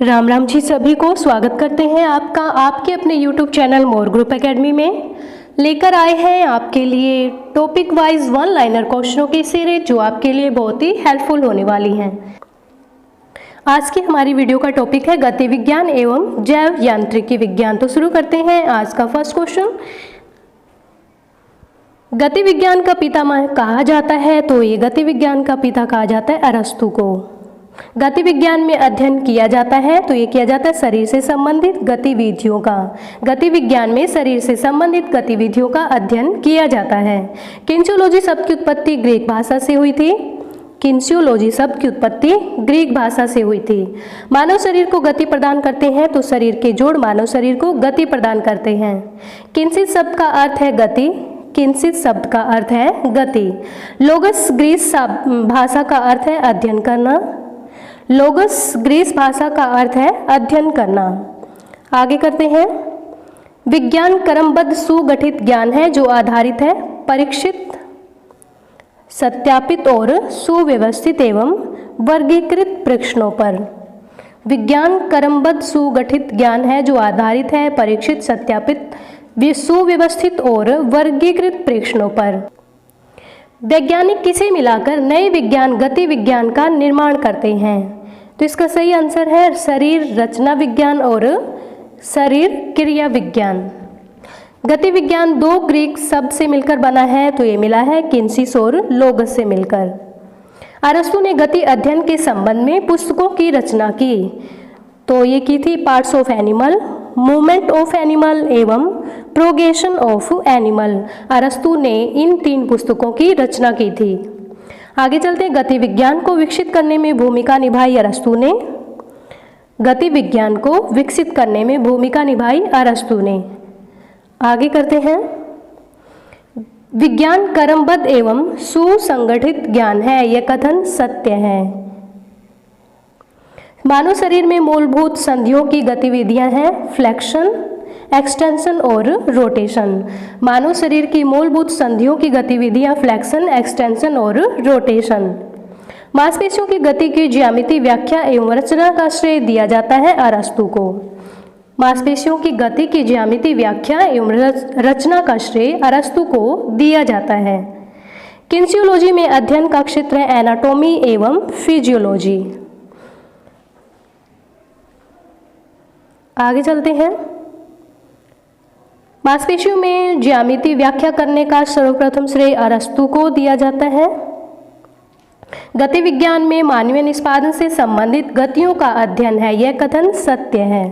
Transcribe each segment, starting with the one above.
राम राम जी, सभी को स्वागत करते हैं आपका आपके अपने YouTube चैनल मोर ग्रुप एकेडमी में। लेकर आए हैं आपके लिए टॉपिक वाइज वन लाइनर क्वेश्चनों की सीरीज जो आपके लिए बहुत ही हेल्पफुल होने वाली हैं। आज की हमारी वीडियो का टॉपिक है गति विज्ञान एवं जैव यांत्रिकी विज्ञान। तो शुरू करते हैं आज का फर्स्ट क्वेश्चन। गति विज्ञान का पितामह कहा जाता है, तो ये गति विज्ञान का पिता कहा जाता है अरस्तु को। गति विज्ञान में अध्ययन किया जाता है, तो ये किया जाता है शरीर से संबंधित गतिविधियों का। गति विज्ञान में शरीर से संबंधित गतिविधियों का अध्ययन किया जाता है। किन्सियोलॉजी शब्द की उत्पत्ति ग्रीक भाषा से हुई थी। किन्सियोलॉजी शब्द की उत्पत्ति ग्रीक भाषा से हुई थी। मानव शरीर को गति प्रदान करते हैं, तो शरीर के जोड़ मानव शरीर को गति प्रदान करते हैं। किंचित शब्द का अर्थ है गति। किंचित शब्द का अर्थ है गति। लोगस ग्रीस भाषा का अर्थ है अध्ययन करना। लोगस ग्रीस भाषा का अर्थ है अध्ययन करना। आगे करते हैं। विज्ञान क्रमबद्ध सुगठित ज्ञान है जो आधारित है परीक्षित, सत्यापित और सुव्यवस्थित एवं वर्गीकृत प्रश्नों पर। विज्ञान क्रमबद्ध सुगठित ज्ञान है जो आधारित है परीक्षित, सत्यापित, सुव्यवस्थित और वर्गीकृत प्रश्नों पर। वैज्ञानिक किसे मिलाकर नए विज्ञान गति विज्ञान का निर्माण करते हैं, तो इसका सही आंसर है शरीर रचना विज्ञान और शरीर क्रिया विज्ञान। गति विज्ञान दो ग्रीक शब्द से मिलकर बना है, तो ये मिला है किन्सिस और लोगस से मिलकर। अरस्तु ने गति अध्ययन के संबंध में पुस्तकों की रचना की, तो ये की थी parts of animal, movement of animal एवं प्रोग्रेशन ऑफ एनिमल। अरस्तु ने इन तीन पुस्तकों की रचना की थी। आगे चलते। गति विज्ञान को विकसित करने में भूमिका निभाई अरस्तु ने। गति विज्ञान को विकसित करने में भूमिका निभाई अरस्तु ने। आगे करते हैं। विज्ञान क्रमबद्ध एवं सुसंगठित ज्ञान है, यह कथन सत्य है। मानव शरीर में मूलभूत संधियों की गतिविधियां हैं फ्लेक्शन, एक्सटेंशन और रोटेशन। मानव शरीर की मूलभूत संधियों की गतिविधियां फ्लेक्शन, एक्सटेंशन और रोटेशन। मांसपेशियों की गति की ज्यामिति व्याख्या एवं रचना का श्रेय दिया जाता है अरस्तु को। मांसपेशियों की गति की ज्यामिति व्याख्या एवं रचना का श्रेय अरस्तु को दिया जाता है। किन्सियोलॉजी में अध्ययन का क्षेत्र है एनाटॉमी एवं फिजियोलॉजी। आगे चलते हैं। मांसपेशियों में ज्यामिति व्याख्या करने का सर्वप्रथम श्रेय अरस्तु को दिया जाता है। गति विज्ञान में मानवीय निष्पादन से संबंधित गतियों का अध्ययन है, यह कथन सत्य है।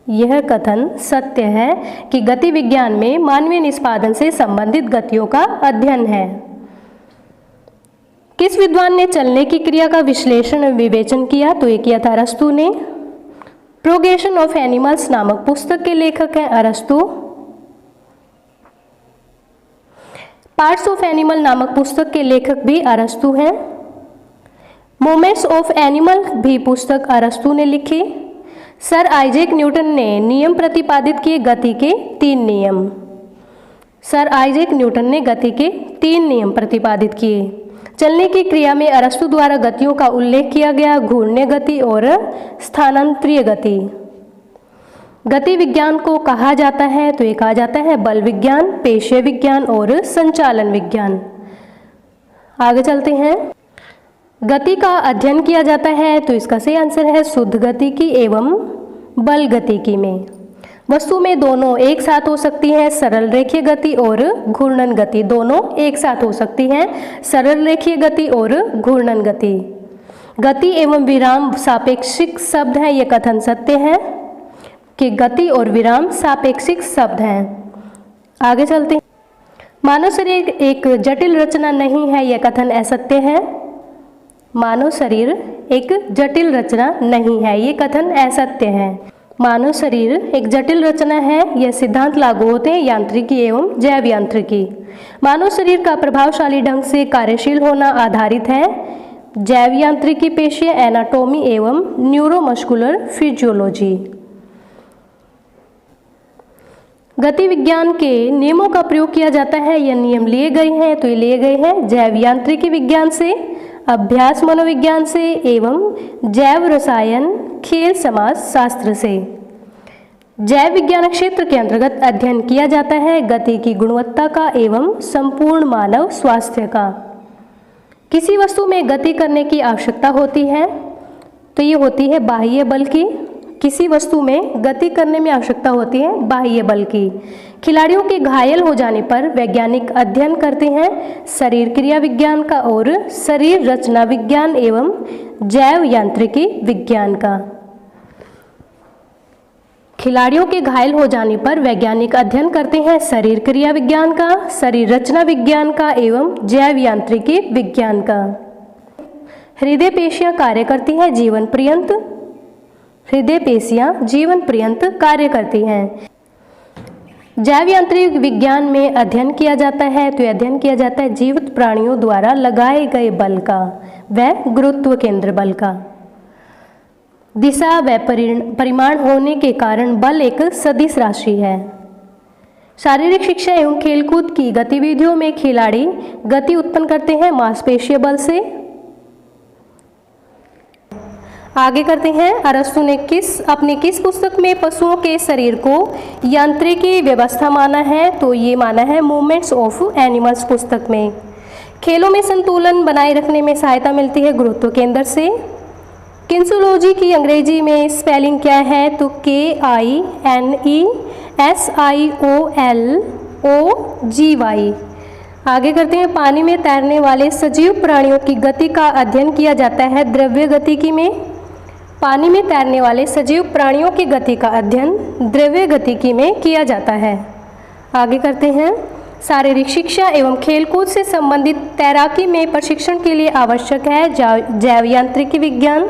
यह कथन सत्य है कि गति विज्ञान में मानवीय निष्पादन से संबंधित गतियों का अध्ययन है। किस विद्वान ने चलने की क्रिया का विश्लेषण और विवेचन किया, तो ये किया था अरस्तु ने। प्रोग्रेशन ऑफ एनिमल्स नामक पुस्तक के लेखक हैं अरस्तु। पार्ट्स ऑफ एनिमल नामक पुस्तक के लेखक भी अरस्तु हैं। मूवमेंट्स ऑफ एनिमल भी पुस्तक अरस्तु ने लिखी। सर आइजैक न्यूटन ने नियम प्रतिपादित किए गति के 3 नियम। सर आइजैक न्यूटन ने गति के 3 नियम प्रतिपादित किए। चलने की क्रिया में अरस्तु द्वारा गतियों का उल्लेख किया गया, घूर्णीय गति और स्थानांतरीय गति। गति विज्ञान को कहा जाता है, तो ये कहा जाता है बल विज्ञान, पेशीय विज्ञान और संचालन विज्ञान। आगे चलते हैं। गति का अध्ययन किया जाता है, तो इसका सही आंसर है शुद्ध गतिकी एवं बल गतिकी में। वस्तु में दोनों एक साथ हो सकती हैं, सरल रेखीय गति और घूर्णन गति दोनों एक साथ हो सकती हैं, सरल रेखीय गति और घूर्णन गति। गति एवं विराम सापेक्षिक शब्द हैं, यह कथन सत्य है कि गति और विराम सापेक्षिक शब्द हैं। आगे चलते हैं। मानव शरीर एक जटिल रचना नहीं है, यह कथन असत्य है। मानव शरीर एक जटिल रचना नहीं है, ये कथन असत्य है। मानव शरीर एक जटिल रचना है, यह सिद्धांत लागू होते हैं यांत्रिकी एवं जैव यांत्रिकी। मानव शरीर का प्रभावशाली ढंग से कार्यशील होना आधारित है जैव यांत्रिकी, पेशीय एनाटॉमी एवं न्यूरोमस्कुलर फिजियोलॉजी। गति विज्ञान के नियमों का प्रयोग किया जाता है, यह नियम लिए गए हैं, तो ये लिए गए हैं जैव यांत्रिकी विज्ञान से, अभ्यास मनोविज्ञान से एवं जैव रसायन खेल समाज शास्त्र से। जैव विज्ञान क्षेत्र के अंतर्गत अध्ययन किया जाता है गति की गुणवत्ता का एवं संपूर्ण मानव स्वास्थ्य का। किसी वस्तु में गति करने की आवश्यकता होती है तो ये होती है बाह्य बल की। किसी वस्तु में गति करने में आवश्यकता होती है बाह्य बल की। खिलाड़ियों के घायल हो जाने पर वैज्ञानिक अध्ययन करते हैं शरीर क्रिया विज्ञान का और शरीर रचना विज्ञान एवं जैव यांत्रिकी विज्ञान का। खिलाड़ियों के घायल हो जाने पर वैज्ञानिक अध्ययन करते हैं शरीर क्रिया विज्ञान का, शरीर रचना विज्ञान का एवं जैव यांत्रिकी विज्ञान का। हृदय पेशियां कार्य करती हैं जीवन पर्यंत। हृदय पेशियां जीवन पर्यंत कार्य करती हैं। जैव यांत्रिक विज्ञान में अध्ययन किया जाता है तो अध्ययन किया जाता है जीवित प्राणियों द्वारा लगाए गए बल का व गुरुत्व केंद्र बल का। दिशा व परिमाण होने के कारण बल एक सदिश राशि है। शारीरिक शिक्षा एवं खेलकूद की गतिविधियों में खिलाड़ी गति उत्पन्न करते हैं मांसपेशीय बल से। आगे करते हैं, अरस्तु ने अपनी किस पुस्तक में पशुओं के शरीर को यांत्रिकी व्यवस्था माना है? तो ये माना है मूवमेंट्स ऑफ एनिमल्स पुस्तक में। खेलों में संतुलन बनाए रखने में सहायता मिलती है गुरुत्व केंद्र से। किन्सियोलॉजी की अंग्रेजी में स्पेलिंग क्या है? तो KINESIOLOGY। आगे करते हैं, पानी में तैरने वाले सजीव प्राणियों की गति का अध्ययन किया जाता है द्रव्य गतिकी में। पानी में तैरने वाले सजीव प्राणियों की गति का अध्ययन द्रव्य गतिकी में किया जाता है। आगे करते हैं, शारीरिक शिक्षा एवं खेलकूद से संबंधित तैराकी में प्रशिक्षण के लिए आवश्यक है जैव यांत्रिकी विज्ञान।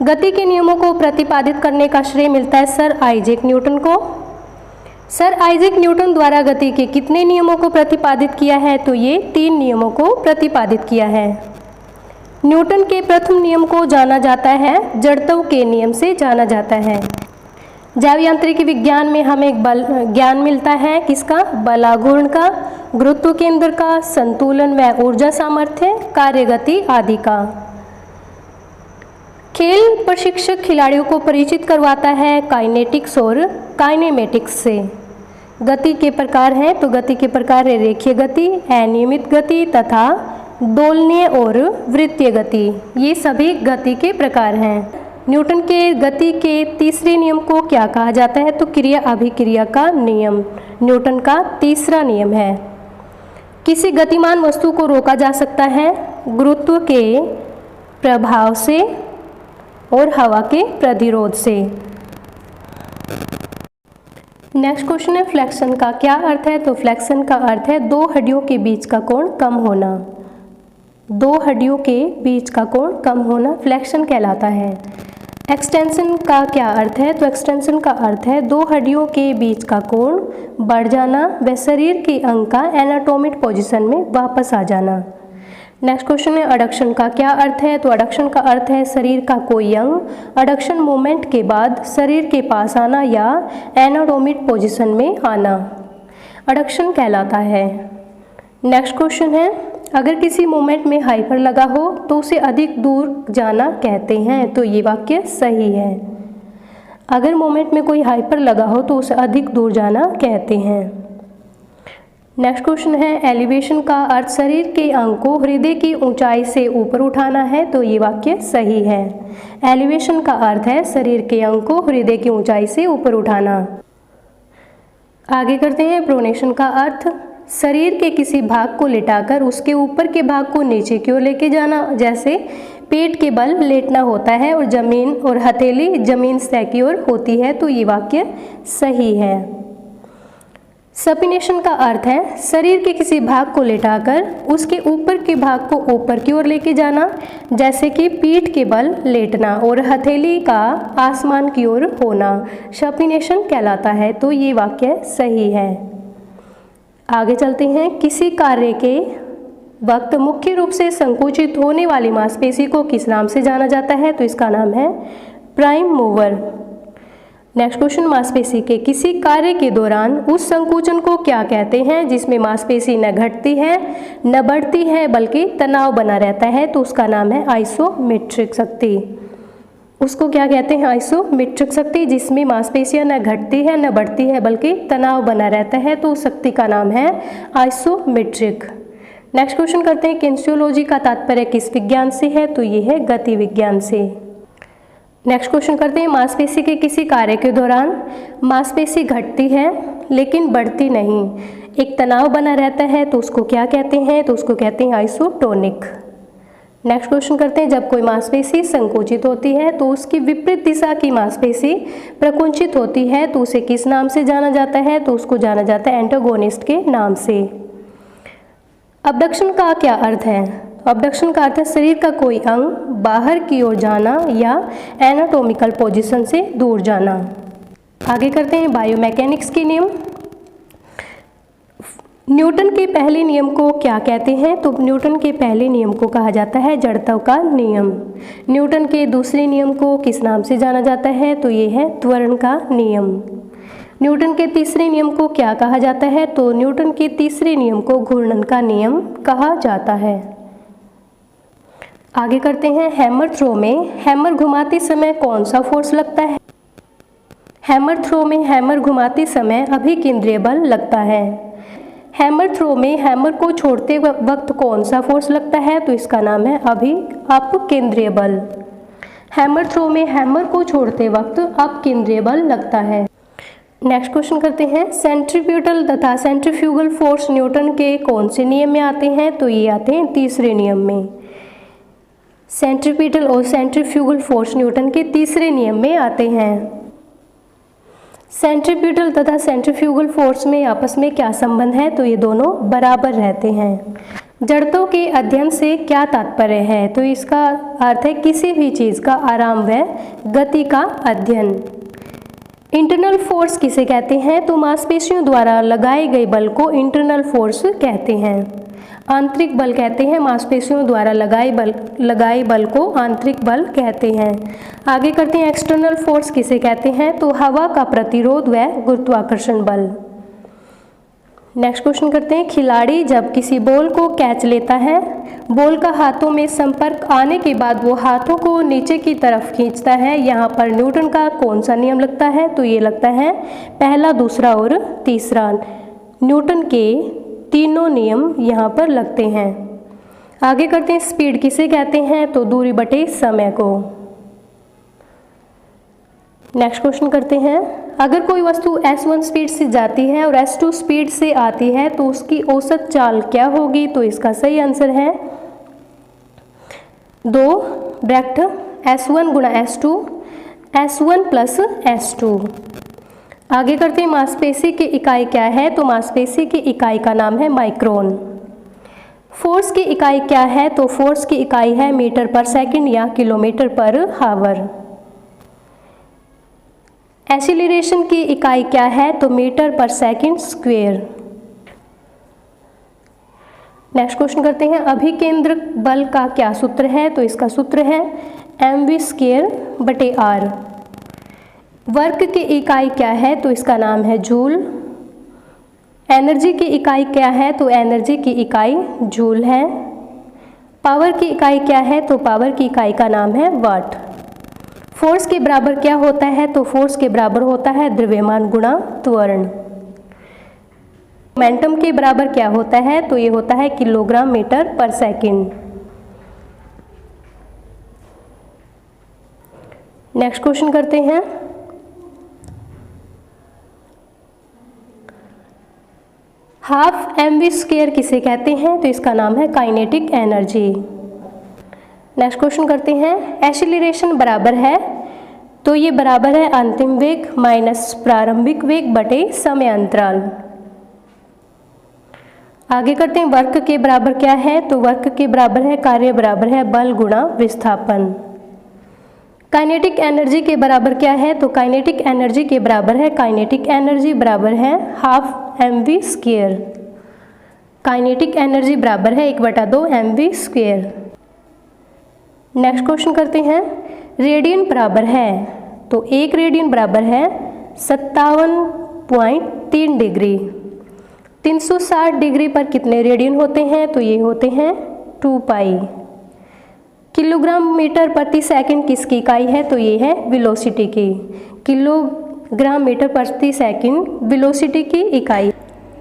गति के नियमों को प्रतिपादित करने का श्रेय मिलता है सर आइजैक न्यूटन को। सर आइजैक न्यूटन द्वारा गति के कितने नियमों को प्रतिपादित किया है? तो ये 3 नियमों को प्रतिपादित किया है। न्यूटन के प्रथम नियम को जाना जाता है जड़त्व के नियम से जाना जाता है। जैव यांत्रिकी विज्ञान में हमें एक बल ज्ञान मिलता है किसका? बलाघूर्ण का, गुरुत्व केंद्र का, संतुलन व ऊर्जा सामर्थ्य, कार्यगति आदि का। खेल प्रशिक्षक खिलाड़ियों को परिचित करवाता है काइनेटिक्स और काइनेमेटिक्स से। गति के प्रकार हैं तो गति के प्रकार है रेखीय गति, अनियमित गति तथा दोलनीय और वृत्तीय गति। ये सभी गति के प्रकार हैं। न्यूटन के गति के तीसरे नियम को क्या कहा जाता है? तो क्रिया अभिक्रिया का नियम न्यूटन का तीसरा नियम है। किसी गतिमान वस्तु को रोका जा सकता है गुरुत्व के प्रभाव से और हवा के प्रतिरोध से। नेक्स्ट क्वेश्चन है, फ्लेक्शन का क्या अर्थ है? तो फ्लेक्शन का अर्थ है 2 हड्डियों के बीच का कोण कम होना। 2 हड्डियों के बीच का कोण कम होना फ्लेक्शन कहलाता है। एक्सटेंशन का क्या अर्थ है? तो एक्सटेंशन का अर्थ है 2 हड्डियों के बीच का कोण बढ़ जाना व शरीर के अंग का एनाटॉमिक पोजीशन में वापस आ जाना। नेक्स्ट क्वेश्चन है, अडक्शन का क्या अर्थ है? तो अडक्शन का अर्थ है शरीर का कोई अंग अडक्शन मूवमेंट के बाद शरीर के पास आना या एनाटॉमिक पोजीशन में आना अडक्शन कहलाता है। नेक्स्ट क्वेश्चन है, अगर किसी मूवमेंट में हाइपर लगा हो तो उसे अधिक दूर जाना कहते हैं। तो ये वाक्य सही है। अगर मूवमेंट में कोई हाइपर लगा हो तो उसे अधिक दूर जाना कहते हैं। नेक्स्ट क्वेश्चन है, एलिवेशन का अर्थ शरीर के अंग को हृदय की ऊंचाई से ऊपर उठाना है। तो ये वाक्य सही है। एलिवेशन का अर्थ है शरीर के अंग को हृदय की ऊंचाई से ऊपर उठाना। आगे करते हैं, प्रोनेशन का अर्थ शरीर के किसी भाग को लिटाकर उसके ऊपर के भाग को नीचे की ओर लेके जाना। जैसे पेट के बल लेटना होता है और जमीन और हथेली जमीन सतह की ओर होती है। तो ये वाक्य सही है। सपिनेशन का अर्थ है शरीर के किसी भाग को लिटाकर उसके ऊपर के भाग को ऊपर की ओर लेके जाना। जैसे कि पीठ के बल लेटना और हथेली का आसमान की ओर होना सपिनेशन कहलाता है। तो ये वाक्य सही है। आगे चलते हैं, किसी कार्य के वक्त मुख्य रूप से संकुचित होने वाली मांसपेशी को किस नाम से जाना जाता है? तो इसका नाम है प्राइम मूवर। नेक्स्ट क्वेश्चन, मांसपेशी के किसी कार्य के दौरान उस संकुचन को क्या कहते हैं जिसमें मांसपेशी न घटती है न बढ़ती है बल्कि तनाव बना रहता है? तो उसका नाम है आइसोमेट्रिक शक्ति। उसको क्या कहते हैं, आइसोमेट्रिक शक्ति, जिसमें मांसपेशियां न घटती है न बढ़ती है बल्कि तनाव बना रहता है, तो उस शक्ति का नाम है आइसोमेट्रिक। नेक्स्ट क्वेश्चन करते हैं, किनेसियोलॉजी का तात्पर्य किस विज्ञान से है, तो ये है गति विज्ञान से। नेक्स्ट क्वेश्चन करते हैं, मांसपेशी के किसी कार्य के दौरान मांसपेशी घटती है लेकिन बढ़ती नहीं, एक तनाव बना रहता है, तो उसको क्या कहते हैं, तो उसको कहते हैं आइसोटोनिक। नेक्स्ट क्वेश्चन करते हैं, जब कोई मांसपेशी संकुचित होती है तो उसकी विपरीत दिशा की मांसपेशी प्रकुंचित होती है, तो उसे किस नाम से जाना जाता है, तो उसको जाना जाता है एंटागोनिस्ट के नाम से। अबडक्शन का क्या अर्थ है, अबडक्शन का अर्थ है शरीर का कोई अंग बाहर की ओर जाना या एनाटॉमिकल पोजीशन से दूर जाना। आगे करते हैं बायोमैकेनिक्स के नियम। न्यूटन के पहले नियम को क्या कहते हैं, तो न्यूटन के पहले नियम को कहा जाता है जड़त्व का नियम। न्यूटन के दूसरे नियम को किस नाम से जाना जाता है, तो ये है त्वरण का नियम। न्यूटन के तीसरे नियम को क्या कहा जाता है, तो न्यूटन के तीसरे नियम को घूर्णन का नियम कहा जाता है। आगे करते हैं, हैमर थ्रो में हैमर घुमाते समय कौन सा फोर्स लगता है। हैमर थ्रो में हैमर घुमाते समय अभिकेंद्रीय बल लगता है। हैमर थ्रो में हैमर को छोड़ते वक्त कौन सा फोर्स लगता है, तो इसका नाम है अपकेंद्रीय बल। हैमर थ्रो में हैमर को छोड़ते वक्त अपकेंद्रीय बल लगता है। नेक्स्ट क्वेश्चन करते हैं, सेंट्रीफ्यूगल तथा सेंट्रीफ्यूगल फोर्स न्यूटन के कौन से नियम में आते हैं, तो ये आते हैं तीसरे नियम में। सेंट्रीपिटल और सेंट्रीफ्यूगल फोर्स न्यूटन के तीसरे नियम में आते हैं। सेंट्रीपिटल तथा सेंट्रीफ्यूगल फोर्स में आपस में क्या संबंध है, तो ये दोनों बराबर रहते हैं। जड़त्व के अध्ययन से क्या तात्पर्य है, तो इसका अर्थ है किसी भी चीज़ का आराम व गति का अध्ययन। इंटरनल फोर्स किसे कहते हैं, तो मांसपेशियों द्वारा लगाए गए बल को इंटरनल फोर्स कहते हैं। आंतरिक बल कहते हैं मांसपेशियों द्वारा लगाए बल को आंतरिक बल कहते हैं। आगे करते हैं, एक्सटर्नल फोर्स किसे कहते हैं, तो हवा का प्रतिरोध व गुरुत्वाकर्षण बल। नेक्स्ट क्वेश्चन करते हैं, खिलाड़ी जब किसी बॉल को कैच लेता है, बॉल का हाथों में संपर्क आने के बाद वो हाथों को नीचे की तरफ खींचता है, यहाँ पर न्यूटन का कौन सा नियम लगता है, तो ये लगता है पहला, दूसरा और तीसरा। न्यूटन के तीनों नियम यहाँ पर लगते हैं। आगे करते हैं, स्पीड किसे कहते हैं, तो दूरी बटे समय को। नेक्स्ट क्वेश्चन करते हैं, अगर कोई वस्तु s1 स्पीड से जाती है और s2 स्पीड से आती है तो उसकी औसत चाल क्या होगी, तो इसका सही आंसर है 2 ब्रैकेट s1 गुणा s2, s1 प्लस s2। आगे करते हैं, मांसपेशी की इकाई क्या है, तो मांसपेशी की इकाई का नाम है माइक्रोन। फोर्स की इकाई क्या है, तो फोर्स की इकाई है मीटर पर सेकंड या किलोमीटर पर हावर। एक्सीलरेशन की इकाई क्या है, तो मीटर पर सेकंड स्क्वायर। नेक्स्ट क्वेश्चन करते हैं, अभिकेंद्र बल का क्या सूत्र है, तो इसका सूत्र है mv² बटे r। वर्क की इकाई क्या है, तो इसका नाम है जूल। एनर्जी की इकाई क्या है, तो एनर्जी की इकाई जूल है। पावर की इकाई क्या है, तो पावर की इकाई का नाम है वाट। फोर्स के बराबर क्या होता है, तो फोर्स के बराबर होता है द्रव्यमान गुणा त्वरण। मोमेंटम के बराबर क्या होता है, तो ये होता है किलोग्राम मीटर पर सेकंड। नेक्स्ट क्वेश्चन करते हैं, हाफ mv² किसे कहते हैं, तो इसका नाम है काइनेटिक एनर्जी। नेक्स्ट क्वेश्चन करते हैं, एक्सीलरेशन बराबर है, तो ये बराबर है अंतिम वेग माइनस प्रारंभिक वेग बटे समय अंतराल। आगे करते हैं, वर्क के बराबर क्या है, तो वर्क के बराबर है कार्य बराबर है बल गुणा विस्थापन। काइनेटिक एनर्जी के बराबर क्या है, तो काइनेटिक एनर्जी के बराबर है काइनेटिक एनर्जी बराबर है हाफ mv²। काइनेटिक एनर्जी बराबर है 1/2 mv²। नेक्स्ट क्वेश्चन करते हैं, रेडियन बराबर है, तो 1 रेडियन बराबर है 57.3 डिग्री। 360 डिग्री पर कितने रेडियन होते हैं, तो ये होते हैं 2 पाई। किलोग्राम मीटर प्रति सेकंड किसकी इकाई है? तो ये है वेलोसिटी की। किलोग्राम मीटर प्रति सेकंड वेलोसिटी की इकाई।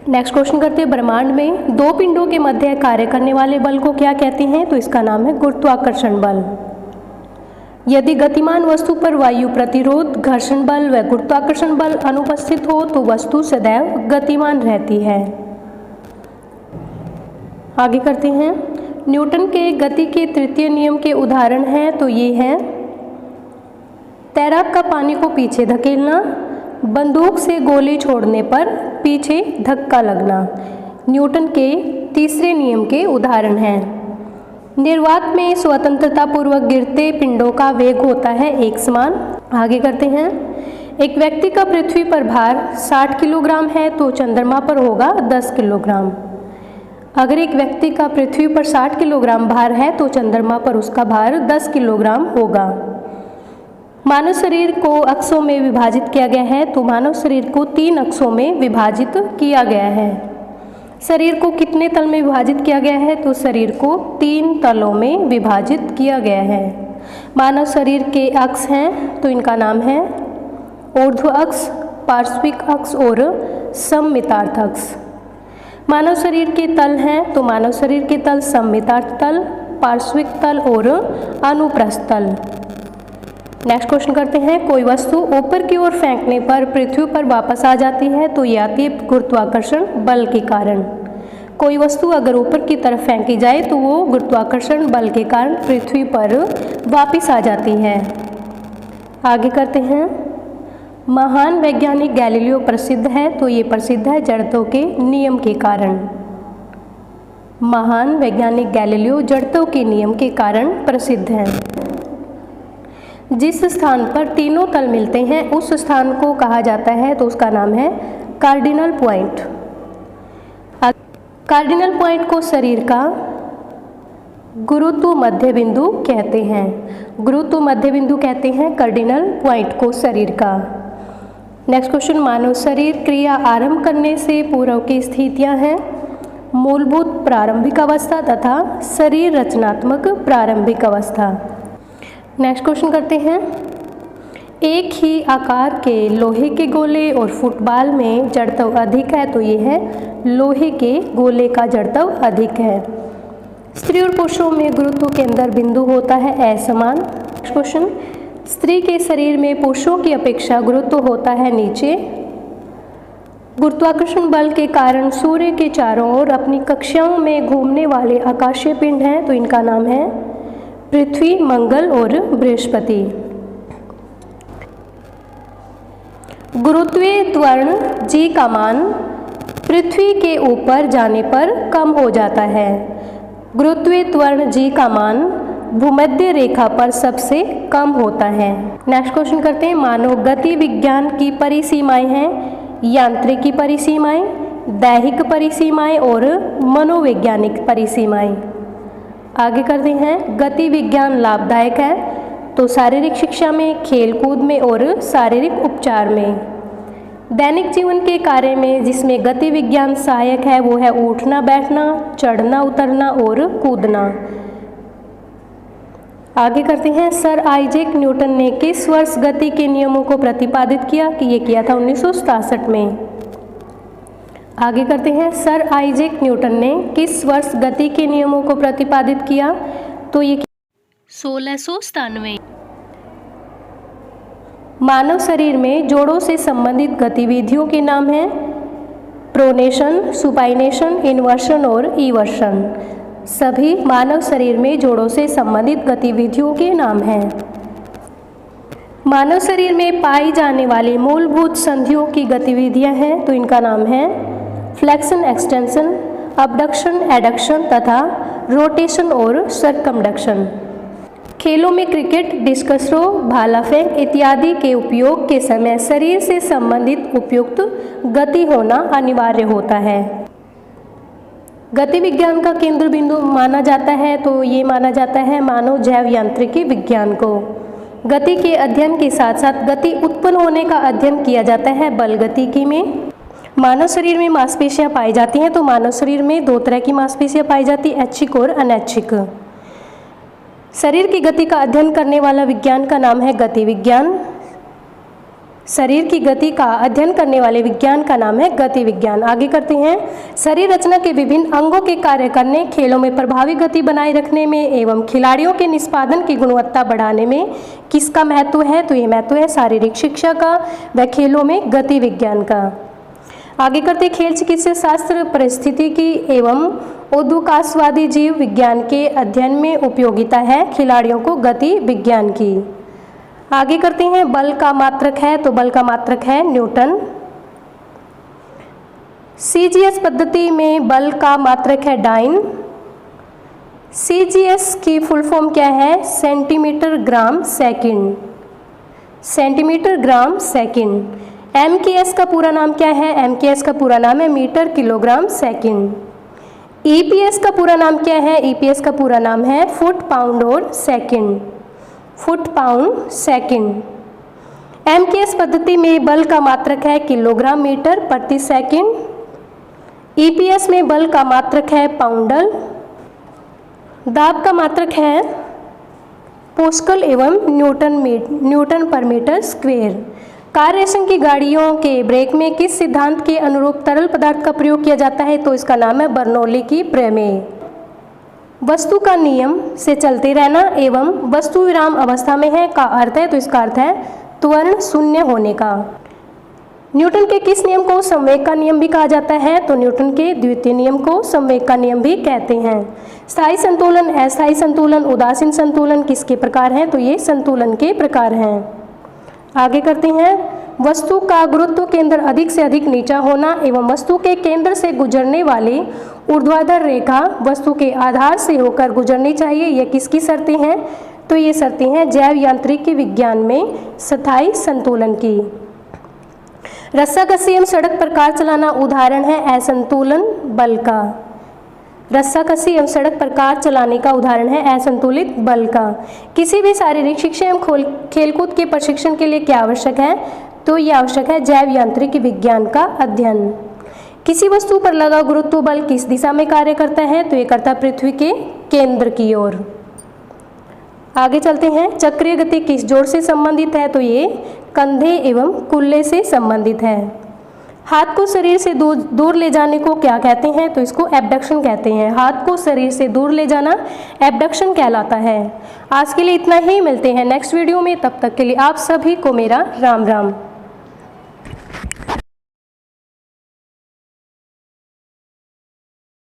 नेक्स्ट क्वेश्चन करते हैं, ब्रह्मांड में दो पिंडों के मध्य कार्य करने वाले बल को क्या कहते हैं? तो इसका नाम है गुरुत्वाकर्षण बल। यदि गतिमान वस्तु पर वायु प्रतिरोध, घर्षण बल व गुरुत्वाकर्षण बल अनुपस्थित हो तो वस्तु सदैव गतिमान रहती है। आगे करते हैं, न्यूटन के गति के तृतीय नियम के उदाहरण हैं। तो ये हैं, तैराक का पानी को पीछे धकेलना, बंदूक से गोली छोड़ने पर पीछे धक्का लगना न्यूटन के तीसरे नियम के उदाहरण हैं। निर्वात में स्वतंत्रता पूर्वक गिरते पिंडों का वेग होता है एक समान। आगे करते हैं, एक व्यक्ति का पृथ्वी पर भार 60 किलोग्राम है तो चंद्रमा पर होगा 10 किलोग्राम। अगर एक व्यक्ति का पृथ्वी पर 60 किलोग्राम भार है तो चंद्रमा पर उसका भार 10 किलोग्राम होगा। मानव शरीर को अक्षों में विभाजित किया गया है। तो मानव शरीर को 3 अक्षों में विभाजित किया गया है। शरीर को कितने तल में विभाजित किया गया है? तो शरीर को 3 तलों में विभाजित किया गया है। मानव शरीर के अक्ष हैं तो इनका नाम है ऊर्ध्व अक्ष, पार्श्विक अक्ष और सममितार्थ अक्ष। मानव शरीर के तल हैं तो मानव शरीर के तल सममितार्थ तल, पार्श्विक तल और अनुप्रस्थ तल। नेक्स्ट क्वेश्चन करते हैं, कोई वस्तु ऊपर की ओर फेंकने पर पृथ्वी पर वापस आ जाती है तो ये आती है गुरुत्वाकर्षण बल के कारण। कोई वस्तु अगर ऊपर की तरफ फेंकी जाए तो वो गुरुत्वाकर्षण बल के कारण पृथ्वी पर वापस आ जाती है। आगे करते हैं, महान वैज्ञानिक गैलीलियो प्रसिद्ध है। तो ये प्रसिद्ध है जड़त्व के नियम के कारण। महान वैज्ञानिक गैलीलियो जड़त्व के नियम के कारण प्रसिद्ध है। जिस स्थान पर तीनों तल मिलते हैं उस स्थान को कहा जाता है तो उसका नाम है कार्डिनल पॉइंट। कार्डिनल पॉइंट को शरीर का गुरुत्व मध्य बिंदु कहते हैं। गुरुत्व मध्य बिंदु कहते हैं कार्डिनल पॉइंट को शरीर का। नेक्स्ट क्वेश्चन, मानव शरीर क्रिया आरंभ करने से पूर्व की स्थितियां हैं मूलभूत प्रारंभिक अवस्था तथा शरीर रचनात्मक प्रारंभिक अवस्था। नेक्स्ट क्वेश्चन करते हैं, एक ही आकार के लोहे के गोले और फुटबॉल में जड़त्व अधिक है। तो ये है लोहे के गोले का जड़त्व अधिक है। स्त्री और पुरुषों में गुरुत्व केंद्र बिंदु होता है असमान। नेक्स्ट क्वेश्चन, स्त्री के शरीर में पुरुषों की अपेक्षा गुरुत्व होता है नीचे। गुरुत्वाकर्षण बल के कारण सूर्य के चारों ओर अपनी कक्षाओं में घूमने वाले आकाशीय पिंड हैं। तो इनका नाम है पृथ्वी, मंगल और बृहस्पति। गुरुत्वीय त्वरण जी का मान पृथ्वी के ऊपर जाने पर कम हो जाता है। गुरुत्वीय त्वरण जी का मान भूमध्य रेखा पर सबसे कम होता है। नेक्स्ट क्वेश्चन करते हैं, मानव गति विज्ञान की परिसीमाएं हैं यांत्रिकी परिसीमाएं, दैहिक परिसीमाएं और मनोवैज्ञानिक परिसीमाएं। आगे करते हैं, गति विज्ञान लाभदायक है तो शारीरिक शिक्षा में, खेल कूद में और शारीरिक उपचार में। दैनिक जीवन के कार्य में जिसमें गति विज्ञान सहायक है वो है उठना बैठना, चढ़ना उतरना और कूदना। आगे करते हैं, सर आइजैक न्यूटन ने किस वर्ष गति के नियमों को प्रतिपादित किया? कि ये किया था 1967 में। आगे करते हैं, सर आइजैक न्यूटन ने किस वर्ष गति के नियमों को प्रतिपादित किया? तो ये 1697। मानव शरीर में जोड़ों से संबंधित गतिविधियों के नाम हैं प्रोनेशन, सुपाइनेशन, इन्वर्शन और ईवर्शन। सभी मानव शरीर में जोड़ों से संबंधित गतिविधियों के नाम हैं। मानव शरीर में पाई जाने वाली मूलभूत संधियों की गतिविधियां हैं। तो इनका नाम है फ्लेक्शन, एक्सटेंशन, अबडक्शन, एडक्शन तथा रोटेशन और सर्कमडक्शन। खेलों में क्रिकेट, डिस्कस थ्रो, भाला फेंक इत्यादि के उपयोग के समय शरीर से संबंधित उपयुक्त गति होना अनिवार्य होता है। गति विज्ञान का केंद्र बिंदु माना जाता है तो ये माना जाता है मानव जैव यांत्रिकी विज्ञान को। गति के अध्ययन के साथ साथ गति उत्पन्न होने का अध्ययन किया जाता है बल गतिकी में। मानव शरीर में मांसपेशियां पाई जाती हैं तो मानव शरीर में 2 तरह की मांसपेशियां पाई जाती हैं, ऐच्छिक और अनैच्छिक। शरीर की गति का अध्ययन करने वाला विज्ञान का नाम है गति विज्ञान। शरीर की गति का अध्ययन करने वाले विज्ञान का नाम है गति विज्ञान। आगे करते हैं, शरीर रचना के विभिन्न अंगों के कार्य करने, खेलों में प्रभावी गति बनाए रखने में एवं खिलाड़ियों के निष्पादन की गुणवत्ता बढ़ाने में किसका महत्व है? तो ये महत्व है शारीरिक शिक्षा का व खेलों में गति विज्ञान का। आगे करते, खेल चिकित्सा शास्त्र परिस्थितिकी एवं उद्वकाशवादी जीव विज्ञान के अध्ययन में उपयोगिता है खिलाड़ियों को गति विज्ञान की। आगे करते हैं, बल का मात्रक है, तो बल का मात्रक है न्यूटन। सीजीएस पद्धति में बल का मात्रक है डाइन। सीजीएस की फुल फॉर्म क्या है? Centimetre gram second. Centimetre gram second. MKS का पूरा नाम क्या है? एमकेएस का पूरा नाम है मीटर किलोग्राम सेकंड। ईपीएस का पूरा नाम क्या है? ईपीएस का पूरा नाम है फुट पाउंड और second. Foot pound second. MKS पद्धति में बल का मात्रक है किलोग्राम मीटर प्रति सेकंड। ईपीएस में बल का मात्रक है पाउंडल। दाब का मात्रक है पास्कल एवं न्यूटन पर मीटर स्क्वेयर। कार रेसिंग की गाड़ियों के ब्रेक में किस सिद्धांत के अनुरूप तरल पदार्थ का प्रयोग किया जाता है? तो इसका नाम है बर्नौली की प्रमेय। वस्तु का नियम से चलते रहना एवं वस्तु विराम अवस्था में है का अर्थ है, तो इसका अर्थ है त्वरण शून्य होने का। न्यूटन के किस नियम को संवेग का नियम भी कहा जाता है? तो न्यूटन के द्वितीय नियम को संवेग का नियम भी कहते हैं। स्थायी संतुलन, अस्थायी संतुलन, उदासीन संतुलन किसके प्रकार हैं? तो ये संतुलन के प्रकार हैं। आगे करते हैं, वस्तु का गुरुत्व केंद्र अधिक से अधिक नीचा होना एवं वस्तु के केंद्र से गुजरने वाली ऊर्ध्वाधर रेखा वस्तु के आधार से होकर गुजरनी चाहिए। ये किसकी शर्तें हैं? तो ये शर्तें हैं जैव यांत्रिकी विज्ञान में स्थायी संतुलन की। रस्साकसी एवं सड़क पर कार चलाना उदाहरण है असंतुलन बल का। रस्साकसी एवं सड़क पर कार चलाने का उदाहरण है असंतुलित बल का। किसी भी शारीरिक शिक्षा एवं खेलकूद के प्रशिक्षण के लिए क्या आवश्यक है? तो ये आवश्यक है जैव यांत्रिकी विज्ञान का अध्ययन। किसी वस्तु पर लगा गुरुत्व बल किस दिशा में कार्य करता है? तो ये करता पृथ्वी के केंद्र की ओर। आगे चलते हैं, चक्रीय गति किस जोड़ से संबंधित है? तो ये कंधे एवं कुल्ले से संबंधित है। हाथ को शरीर से दूर ले जाने को क्या कहते हैं? तो इसको एबडक्शन कहते हैं। हाथ को शरीर से दूर ले जाना एबडक्शन कहलाता है। आज के लिए इतना ही, मिलते हैं नेक्स्ट वीडियो में। तब तक के लिए आप सभी को मेरा राम राम।